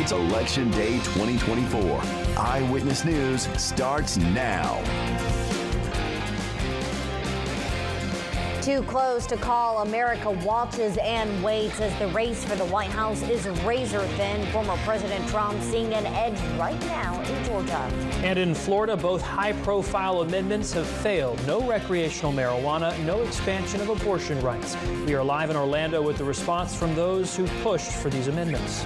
It's Election Day 2024. Eyewitness News starts now. Too close to call. America watches and waits as the race for the White House is razor thin. Former President Trump seeing an edge right now in Georgia. And in Florida, both high-profile amendments have failed. No recreational marijuana, no expansion of abortion rights. We are live in Orlando with the response from those who pushed for these amendments.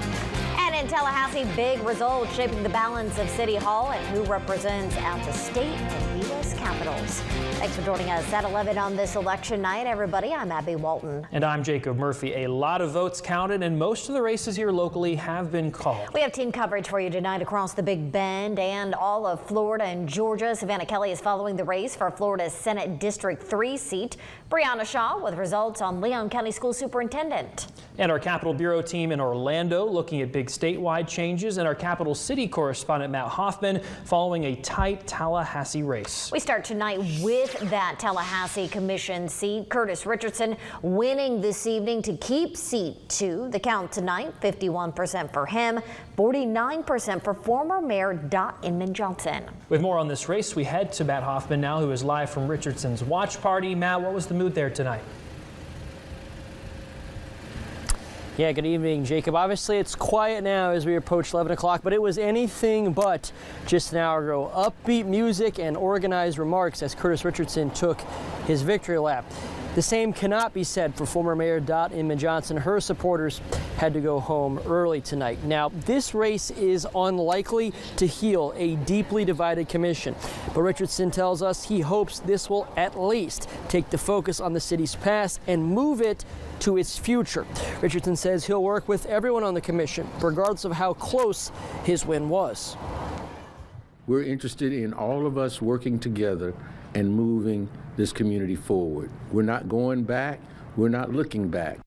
And in Tallahassee, big results shaping the balance of City Hall and who represents at the state and U.S. capitals. Thanks for joining us at 11 on this election night, everybody. I'm Abby Walton. And I'm Jacob Murphy. A lot of votes counted, and most of the races here locally have been called. We have team coverage for you tonight across the Big Bend and all of Florida and Georgia. Savannah Kelly is following the race for Florida's Senate District 3 seat. Brianna Shaw with results on Leon County School Superintendent. And our Capitol Bureau team in Orlando looking at big statewide changes, and our Capital City correspondent Matt Hoffman following a tight Tallahassee race. We start tonight with that Tallahassee Commission seat. Curtis Richardson winning this evening to keep seat 2. The count tonight, 51% for him, 49% for former Mayor Dot Inman Johnson. With more on this race, we head to Matt Hoffman now, who is live from Richardson's watch party. Matt, what was the mood there tonight? Yeah, good evening, Jacob. Obviously, it's quiet now as we approach 11 o'clock, but it was anything but just an hour ago. Upbeat music and organized remarks as Curtis Richardson took his victory lap. The same cannot be said for former Mayor Dot Inman Johnson. Her supporters had to go home early tonight. Now, this race is unlikely to heal a deeply divided commission, but Richardson tells us he hopes this will at least take the focus on the city's past and move it to its future. Richardson says he'll work with everyone on the commission, regardless of how close his win was. We're interested in all of us working together and moving this community forward. We're not going back. We're not looking back.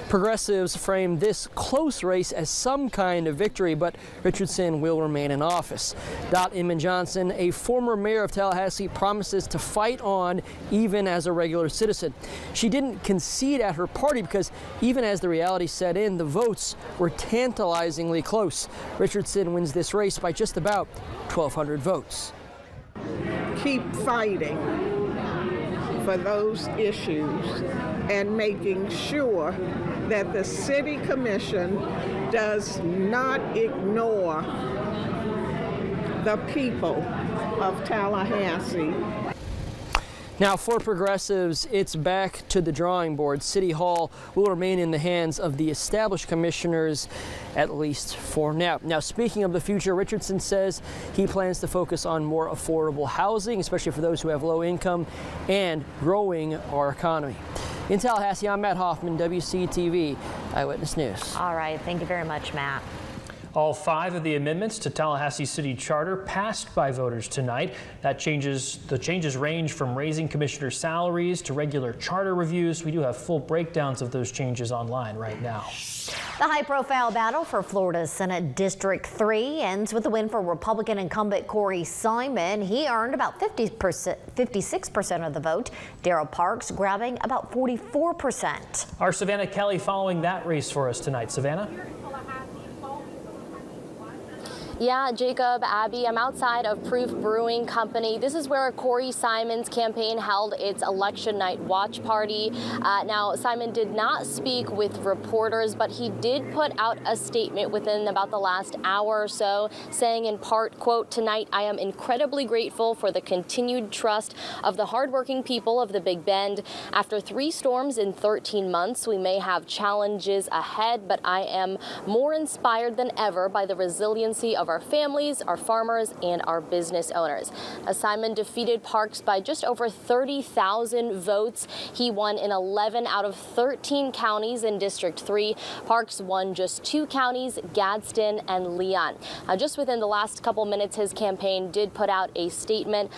Progressives frame this close race as some kind of victory, but Richardson will remain in office. Dot Inman Johnson, a former mayor of Tallahassee, promises to fight on even as a regular citizen. She didn't concede at her party because even as the reality set in, the votes were tantalizingly close. Richardson wins this race by just about 1,200 votes. Keep fighting for those issues and making sure that the City Commission does not ignore the people of Tallahassee. Now, for progressives, it's back to the drawing board. City Hall will remain in the hands of the established commissioners, at least for now. Now, speaking of the future, Richardson says he plans to focus on more affordable housing, especially for those who have low income, and growing our economy. In Tallahassee, I'm Matt Hoffman, WCTV Eyewitness News. All right, thank you very much, Matt. All 5 of the amendments to Tallahassee City Charter passed by voters tonight. The changes range from raising commissioner salaries to regular charter reviews. We do have full breakdowns of those changes online right now. The high-profile battle for Florida's Senate District 3 ends with a win for Republican incumbent Corey Simon. He earned about 56% of the vote. Darrell Parks grabbing about 44%. Our Savannah Kelly following that race for us tonight. Savannah? Yeah, Jacob, Abby, I'm outside of Proof Brewing Company. This is where Corey Simon's campaign held its election night watch party. Now, Simon did not speak with reporters, but he did put out a statement within about the last hour or so, saying in part, quote, "Tonight, I am incredibly grateful for the continued trust of the hardworking people of the Big Bend. After 3 storms in 13 months, we may have challenges ahead, but I am more inspired than ever by the resiliency of our families, our farmers, and our business owners." Simon defeated Parks by just over 30,000 votes. He won in 11 out of 13 counties in District 3. Parks won just 2 counties, Gadsden and Leon. Just within the last couple minutes, his campaign did put out a statement.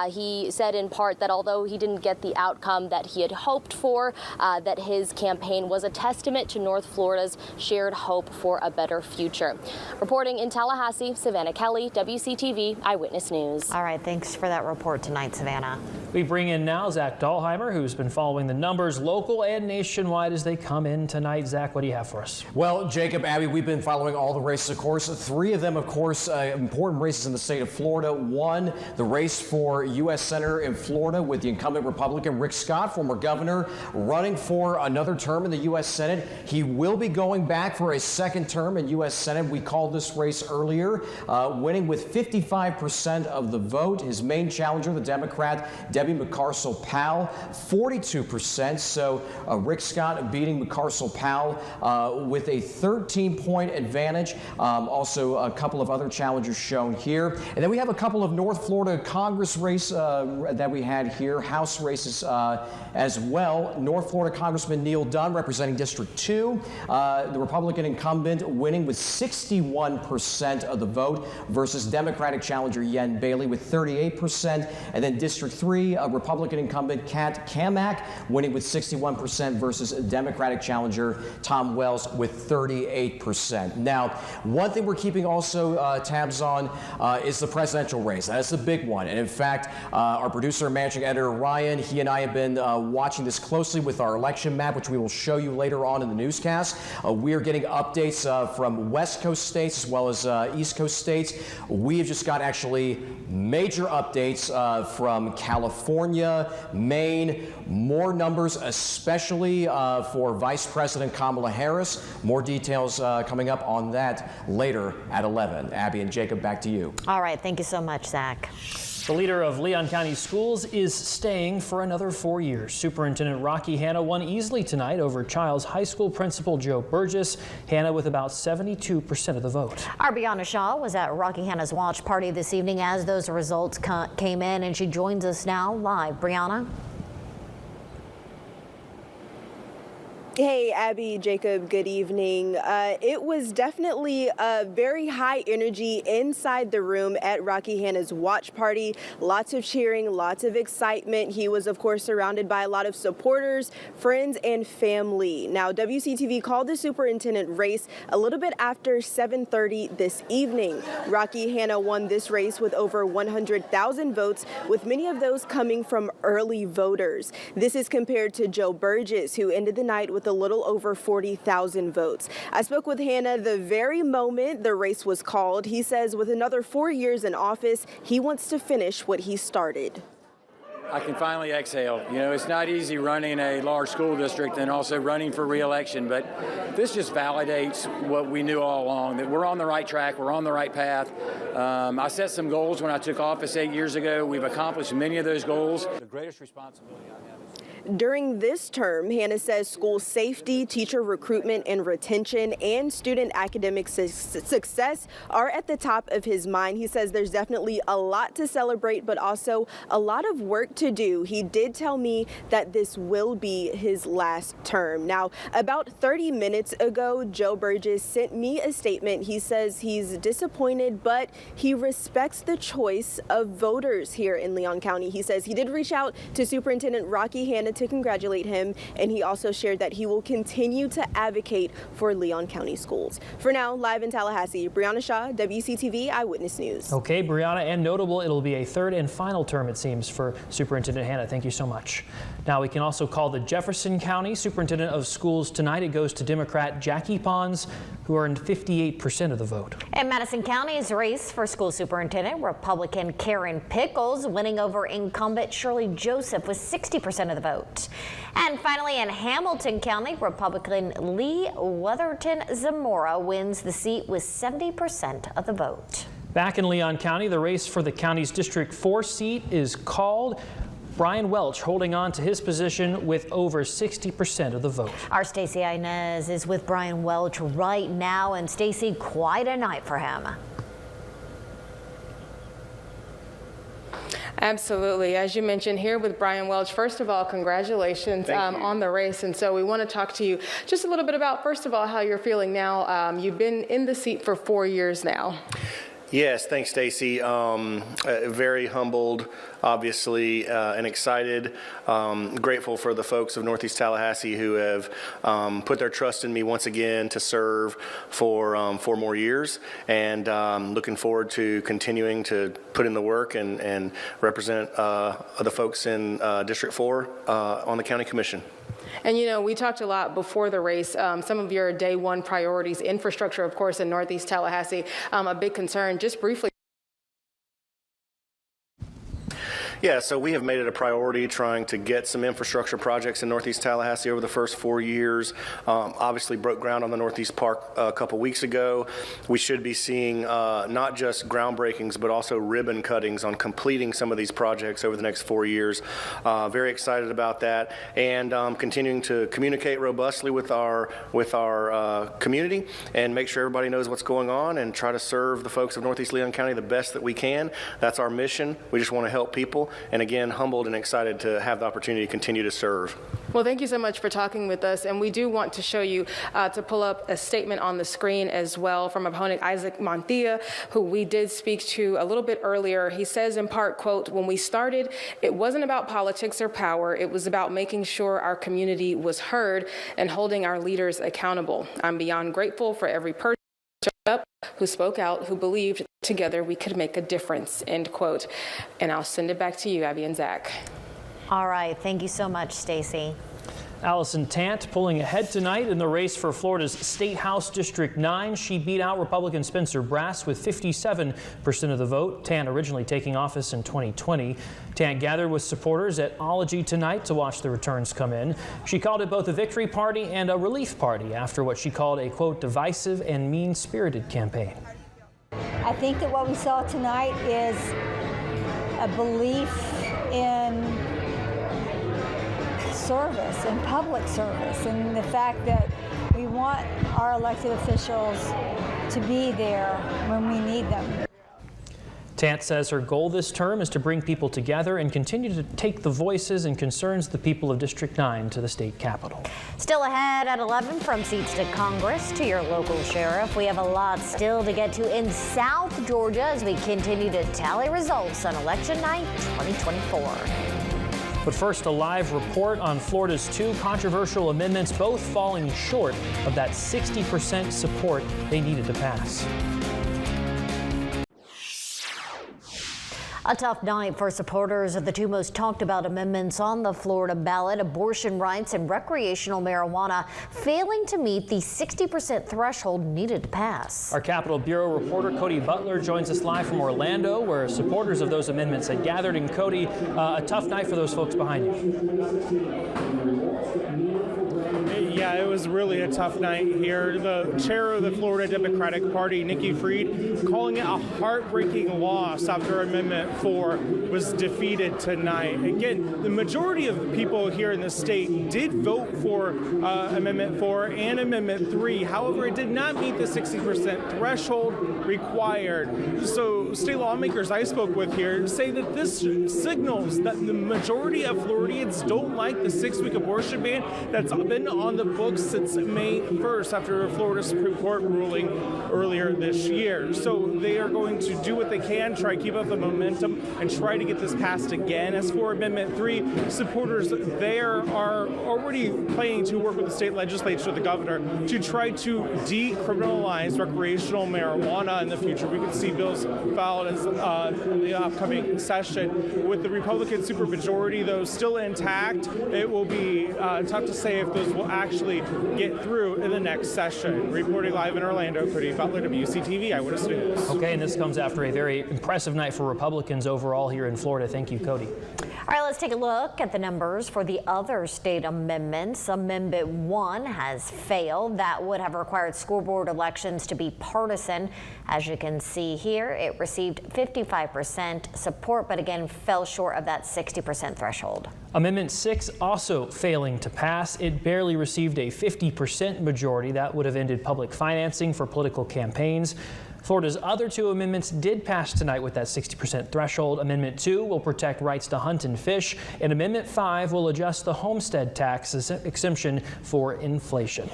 He said in part that although he didn't get the outcome that he had hoped for, that his campaign was a testament to North Florida's shared hope for a better future. Reporting in Tallahassee, Tallahassee, Savannah Kelly, WCTV Eyewitness News. All right, thanks for that report tonight, Savannah. We bring in now Zach Dahlheimer, who's been following the numbers local and nationwide as they come in tonight. Zach, what do you have for us? Well, Jacob, Abby, we've been following all the races, of course. 3 of them, of course, important races in the state of Florida. One, the race for U.S. Senator in Florida with the incumbent Republican Rick Scott, former governor, running for another term in the U.S. Senate. He will be going back for a second term in U.S. Senate. We called this race earlier, winning with 55% of the vote. His main challenger, the Democrat Debbie McCarcel-Powell, 42%. So Rick Scott beating McCarcel-Powell with a 13-point advantage. Also, a couple of other challengers shown here. And then we have a couple of North Florida Congress race that we had here, House races as well. North Florida Congressman Neil Dunn representing District 2, the Republican incumbent winning with 61% of the vote versus Democratic challenger Yen Bailey with 38%. And then District 3, Republican incumbent Kat Kamak winning with 61% versus Democratic challenger Tom Wells with 38%. Now, one thing we're keeping also tabs on is the presidential race. That's the big one. And in fact, our producer and managing editor Ryan, he and I have been watching this closely with our election map, which we will show you later on in the newscast. We are getting updates from West Coast states as well as East Coast states. We have just got actually major updates from California, Maine, more numbers, especially for Vice President Kamala Harris. More details coming up on that later at 11. Abby and Jacob, back to you. All right, thank you so much, Zach. The leader of Leon County Schools is staying for another 4 years. Superintendent Rocky Hanna won easily tonight over Childs High School Principal Joe Burgess. Hanna with about 72% of the vote. Our Brianna Shaw was at Rocky Hanna's watch party this evening as those results came in, and she joins us now live. Brianna? Hey, Abby, Jacob, good evening. It was definitely a very high energy inside the room at Rocky Hanna's watch party. Lots of cheering, lots of excitement. He was, of course, surrounded by a lot of supporters, friends, and family. Now, WCTV called the superintendent race a little bit after 7:30 this evening. Rocky Hanna won this race with over 100,000 votes, with many of those coming from early voters. This is compared to Joe Burgess, who ended the night with a little over 40,000 votes. I spoke with Hanna the very moment the race was called. He says with another 4 years in office, he wants to finish what he started. I can finally exhale. You know, it's not easy running a large school district and also running for re-election, but this just validates what we knew all along, that we're on the right track, we're on the right path. I set some goals when I took office 8 years ago. We've accomplished many of those goals. The greatest responsibility I have is during this term, Hanna says school safety, teacher recruitment and retention, and student academic success are at the top of his mind. He says there's definitely a lot to celebrate, but also a lot of work to do. He did tell me that this will be his last term. Now, about 30 minutes ago, Joe Burgess sent me a statement. He says he's disappointed, but he respects the choice of voters here in Leon County. He says he did reach out to Superintendent Rocky Hanna to congratulate him, and he also shared that he will continue to advocate for Leon County schools. For now, live in Tallahassee, Brianna Shaw, WCTV Eyewitness News. Okay, Brianna, and notable, it'll be a third and final term, it seems, for Superintendent Hanna. Thank you so much. Now we can also call the Jefferson County Superintendent of Schools tonight. It goes to Democrat Jackie Pons, who earned 58% of the vote. In Madison County's race for school superintendent, Republican Karen Pickles winning over incumbent Shirley Joseph with 60% of the vote. And finally, in Hamilton County, Republican Lee Weatherton Zamora wins the seat with 70% of the vote. Back in Leon County, the race for the county's District 4 seat is called. Brian Welch holding on to his position with over 60% of the vote. Our Stacey Inez is with Brian Welch right now, and Stacey, quite a night for him. Absolutely. As you mentioned here with Brian Welch, first of all, congratulations on the race. And so we want to talk to you just a little bit about, first of all, how you're feeling now. You've been in the seat for 4 years now. Yes, thanks, Stacy. Very humbled, obviously, and excited. Grateful for the folks of Northeast Tallahassee who have put their trust in me once again to serve for 4 more years, and looking forward to continuing to put in the work and represent the folks in District 4 on the County Commission. And, you know, we talked a lot before the race. Some of your day one priorities, infrastructure, of course, in Northeast Tallahassee, a big concern. Just briefly. Yeah, so we have made it a priority trying to get some infrastructure projects in Northeast Tallahassee over the first 4 years. Obviously broke ground on the Northeast Park a couple weeks ago. We should be seeing not just groundbreakings, but also ribbon cuttings on completing some of these projects over the next 4 years. Very excited about that, and continuing to communicate robustly with our community and make sure everybody knows what's going on and try to serve the folks of Northeast Leon County the best that we can. That's our mission. We just want to help people. And again, humbled and excited to have the opportunity to continue to serve. Well, thank you so much for talking with us. And we do want to show you to pull up a statement on the screen as well from opponent Isaac Monthia, who we did speak to a little bit earlier. He says in part, quote, "When we started, it wasn't about politics or power. It was about making sure our community was heard and holding our leaders accountable. I'm beyond grateful for every person who spoke out, who believed together we could make a difference," end quote. And I'll send it back to you, Abby and Zach. All right. Thank you so much, Stacy. Allison Tant pulling ahead tonight in the race for Florida's State House District 9. She beat out Republican Spencer Brass with 57% of the vote. Tant originally taking office in 2020. Tant gathered with supporters at Ology tonight to watch the returns come in. She called it both a victory party and a relief party after what she called a, quote, divisive and mean-spirited campaign. I think that what we saw tonight is a belief in service and public service, and the fact that we want our elected officials to be there when we need them. Tant says her goal this term is to bring people together and continue to take the voices and concerns of the people of District 9 to the state capitol. Still ahead at 11 from seats to Congress to your local sheriff. We have a lot still to get to in South Georgia as we continue to tally results on election night 2024. But first, a live report on Florida's 2 controversial amendments, both falling short of that 60% support they needed to pass. A tough night for supporters of the 2 most talked about amendments on the Florida ballot, abortion rights and recreational marijuana, failing to meet the 60% threshold needed to pass. Our Capitol Bureau reporter Cody Butler joins us live from Orlando, where supporters of those amendments had gathered. And Cody, a tough night for those folks behind you. Yeah, it was really a tough night here. The chair of the Florida Democratic Party, Nikki Fried, calling it a heartbreaking loss after Amendment 4 was defeated tonight. Again, the majority of people here in the state did vote for Amendment 4 and Amendment 3. However, it did not meet the 60% threshold required. So state lawmakers I spoke with here say that this signals that the majority of Floridians don't like the 6-week abortion ban that's been on the books since May 1st after a Florida Supreme Court ruling earlier this year. So they are going to do what they can, try to keep up the momentum and try to get this passed again. As for Amendment 3, supporters there are already planning to work with the state legislature, the governor, to try to decriminalize recreational marijuana in the future. We could see bills filed in the upcoming session. With the Republican supermajority, though, still intact, it will be tough to say if those will actually get through in the next session. Reporting live in Orlando, Cody Butler, WCTV Eyewitness News. Okay, and this comes after a very impressive night for Republicans overall here in Florida. Thank you, Cody. All right, let's take a look at the numbers for the other state amendments. Amendment 1 has failed. That would have required school board elections to be partisan. As you can see here, it received 55% support, but again fell short of that 60% threshold. Amendment 6 also failing to pass. It barely received a 50% majority. That would have ended public financing for political campaigns. Florida's other 2 amendments did pass tonight with that 60% threshold. Amendment 2 will protect rights to hunt and fish, and Amendment 5 will adjust the homestead tax exemption for inflation.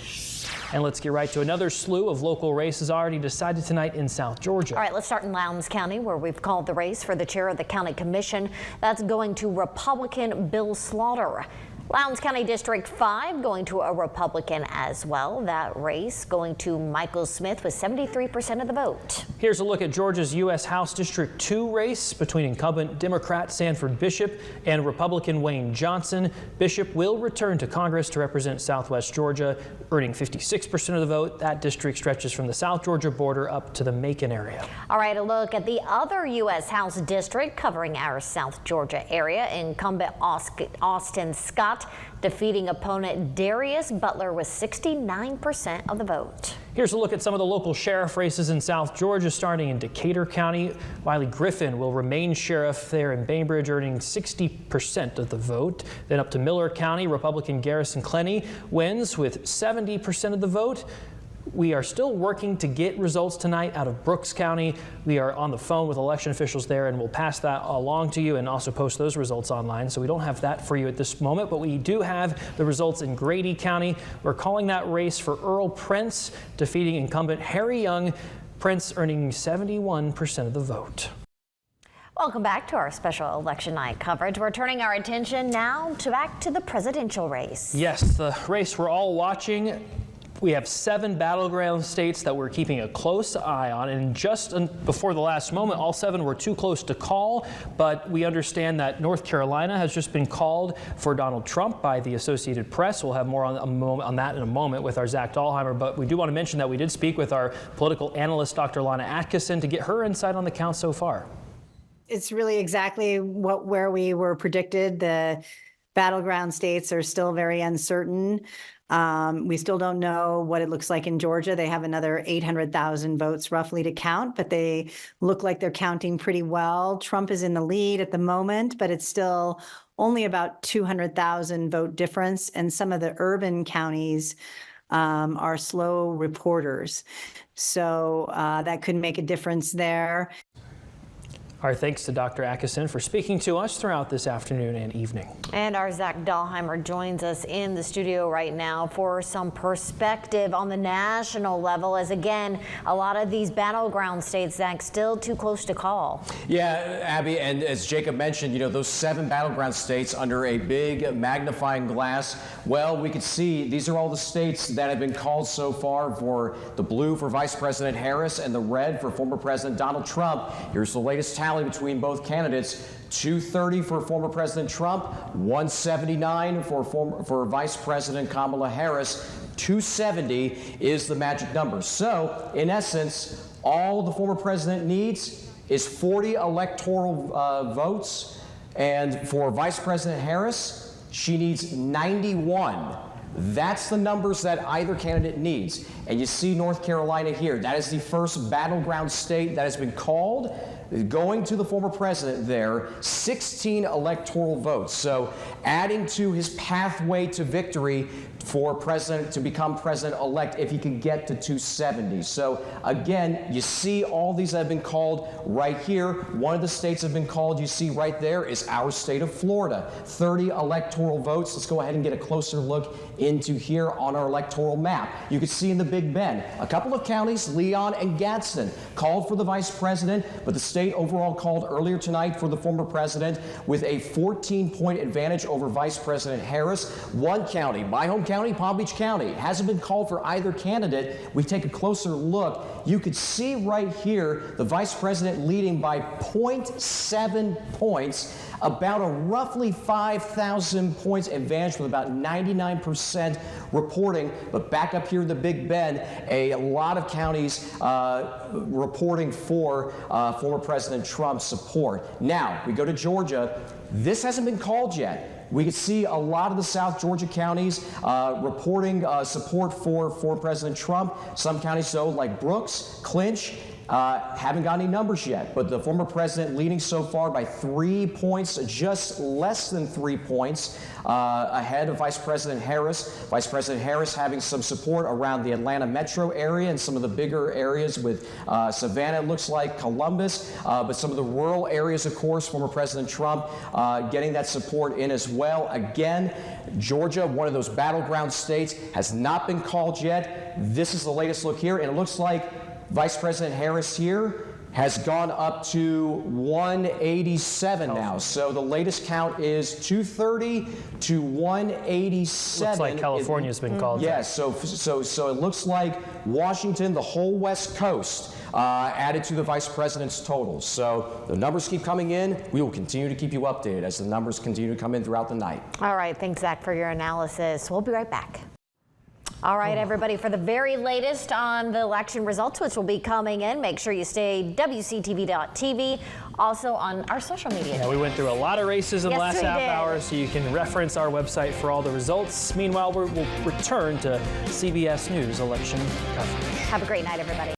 And let's get right to another slew of local races already decided tonight in South Georgia. All right, let's start in Lowndes County, where we've called the race for the chair of the county commission. That's going to Republican Bill Slaughter. Lowndes County District 5 going to a Republican as well. That race going to Michael Smith with 73% of the vote. Here's a look at Georgia's U.S. House District 2 race between incumbent Democrat Sanford Bishop and Republican Wayne Johnson. Bishop will return to Congress to represent Southwest Georgia, earning 56% of the vote. That district stretches from the South Georgia border up to the Macon area. All right, a look at the other U.S. House district covering our South Georgia area. Incumbent Austin Scott defeating opponent Darius Butler with 69% of the vote. Here's a look at some of the local sheriff races in South Georgia, starting in Decatur County. Wiley Griffin will remain sheriff there in Bainbridge, earning 60% of the vote. Then up to Miller County, Republican Garrison Clenny wins with 70% of the vote. We are still working to get results tonight out of Brooks County. We are on the phone with election officials there, and we'll pass that along to you and also post those results online. So we don't have that for you at this moment, but we do have the results in Grady County. We're calling that race for Earl Prince, defeating incumbent Harry Young. Prince earning 71% of the vote. Welcome back to our special election night coverage. We're turning our attention now back to the presidential race. Yes, the race we're all watching. We have 7 battleground states that we're keeping a close eye on, and just before the last moment, all 7 were too close to call, but we understand that North Carolina has just been called for Donald Trump by the Associated Press. We'll have more on that in a moment with our Zach Dahlheimer, but we do want to mention that we did speak with our political analyst, Dr. Lana Atkinson, to get her insight on the count so far. It's really exactly where we were predicted. The battleground states are still very uncertain. We still don't know what it looks like in Georgia. They have another 800,000 votes roughly to count, but they look like they're counting pretty well. Trump is in the lead at the moment, but it's still only about 200,000 vote difference. And some of the urban counties are slow reporters. So that could make a difference there. Our thanks to Dr. Atkinson for speaking to us throughout this afternoon and evening. And our Zach Dahlheimer joins us in the studio right now for some perspective on the national level, as again, a lot of these battleground states, Zach, still too close to call. Yeah, Abby, and as Jacob mentioned, you know, those 7 battleground states under a big magnifying glass, well, we could see these are all the states that have been called so far, for the blue for Vice President Harris and the red for former President Donald Trump. Here's the latest tally between both candidates. 230 for former President Trump, 179 for Vice President Kamala Harris. 270 is the magic number. So, in essence, all the former president needs is 40 electoral votes, and for Vice President Harris, she needs 91. That's the numbers that either candidate needs. And you see North Carolina here. That is the first battleground state that has been called. Going to the former president there, 16 electoral votes. So adding to his pathway to victory for president to become president-elect if he can get to 270. So again, you see all these that have been called right here. One of the states that have been called, you see right there, is our state of Florida. 30 electoral votes. Let's go ahead and get a closer look into here on our electoral map. You can see in the Big Bend, a couple of counties, Leon and Gadsden, called for the vice president, but the state overall called earlier tonight for the former president with a 14-point advantage over Vice President Harris. One county, my home county, Palm Beach County, hasn't been called for either candidate. We take a closer look. You could see right here the vice president leading by 0.7 points, about a roughly 5,000 points advantage with about 99% reporting. But back up here in the Big Bend, a lot of counties reporting for former President Trump's support. Now, we go to Georgia. This hasn't been called yet. We can see a lot of the South Georgia counties reporting support for President Trump. Some counties, though, like Brooks, Clinch, Haven't got any numbers yet, but the former president leading so far by 3 points, just less than 3 points ahead of Vice President Harris. Vice President Harris having some support around the Atlanta metro area and some of the bigger areas with Savannah, it looks like, Columbus, but some of the rural areas, of course, former President Trump getting that support in as well. Again, Georgia, one of those battleground states, has not been called yet. This is the latest look here, and it looks like Vice President Harris here has gone up to 187 now. So the latest count is 230 to 187. Looks like California's been called. Yes, so it looks like Washington, the whole West Coast, added to the vice president's totals. So the numbers keep coming in. We will continue to keep you updated as the numbers continue to come in throughout the night. All right, thanks, Zach, for your analysis. We'll be right back. All right, everybody, for the very latest on the election results, which will be coming in, make sure you stay WCTV.tv, also on our social media. Yeah, we went through a lot of races in the last half hour, so you can reference our website for all the results. Meanwhile, we'll return to CBS News election coverage. Have a great night, everybody.